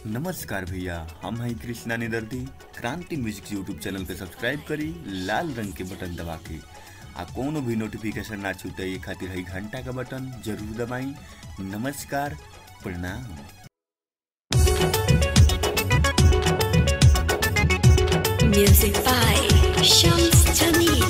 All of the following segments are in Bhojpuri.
नमस्कार भैया, हम हैं कृष्णा निदर्दी। क्रांति म्यूजिक यूट्यूब चैनल के सब्सक्राइब करी लाल रंग के बटन दबा के आ कोनो भी नोटिफिकेशन ना छूटे ये खातिर है घंटा का बटन जरूर दबाई। नमस्कार, प्रणाम। Music by Shams Jamil.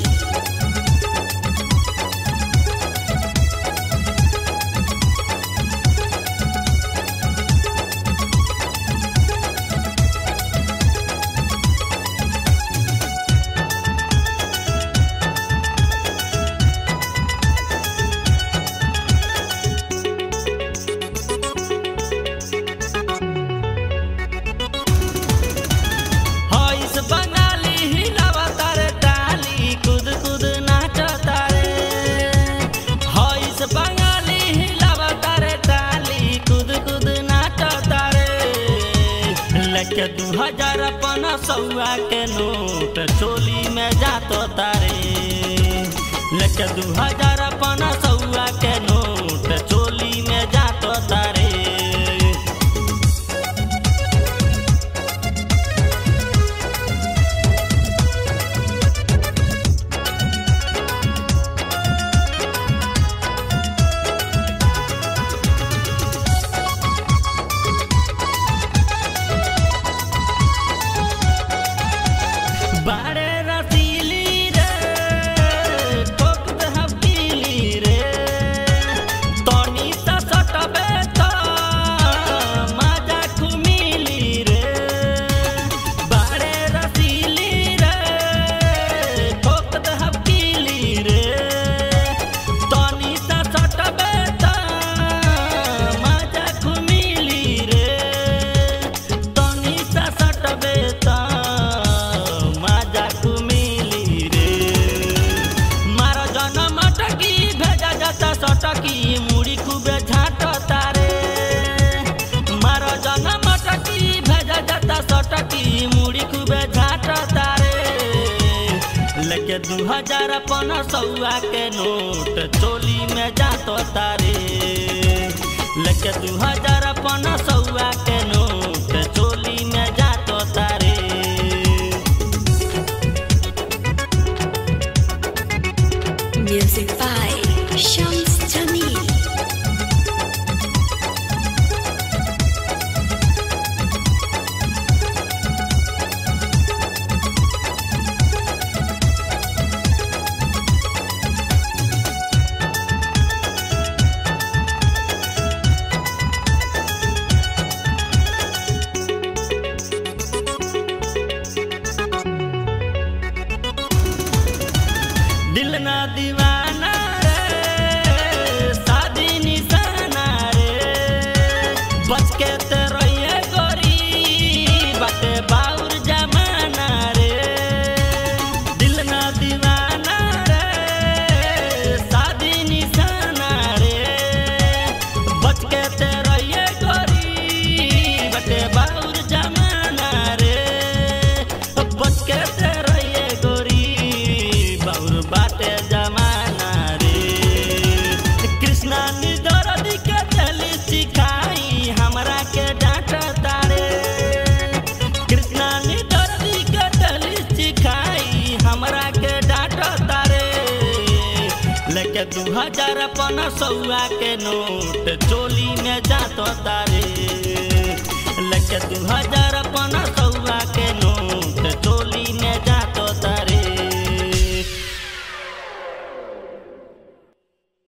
के 2015 के नोट चोली में जातो तारे, लेके 2015 के नोट चोली में जातो तारे। बारे रसीली रे ठोक दे हकीली रे, तोनी सा सटबे तो मजा खुमिली रे। बारे रसीली रे ठोक दे हकीली रे, तोनी सा सटबे तो मजा खुमिली रे, तोनी सा सटबे तो सटकी मुड़ी खूबे झाट तारे, मारो जन मटकी भेजा जाता सटकी मुड़ी खूबे झाट तारे। लेके 2015 के नोट चोली में जातो तारे, लेके 2015 के नोट चोली में जातो तारे। Music by Shams Jamil. दिल ना दीवाना रे शादी निशाना रे, बच के ते रहिए गोरी बाटे बाउर जमाना रे। दिल ना दीवाना रे शादी निशाना रे, बच के ते रहिए गोरी बाटे बाउर जमाना रे, बच के ते रहिए गोरी बाउर बाटे जमाना रे। कृष्णा निदर्दी के चली सिखाई हमरा के डांट तारे, कृष्णा निदर्दी के चली सिखाई हमरा के डांट तारे। लेके 2015 के नोट चोली में जातो तारे, लेके 2000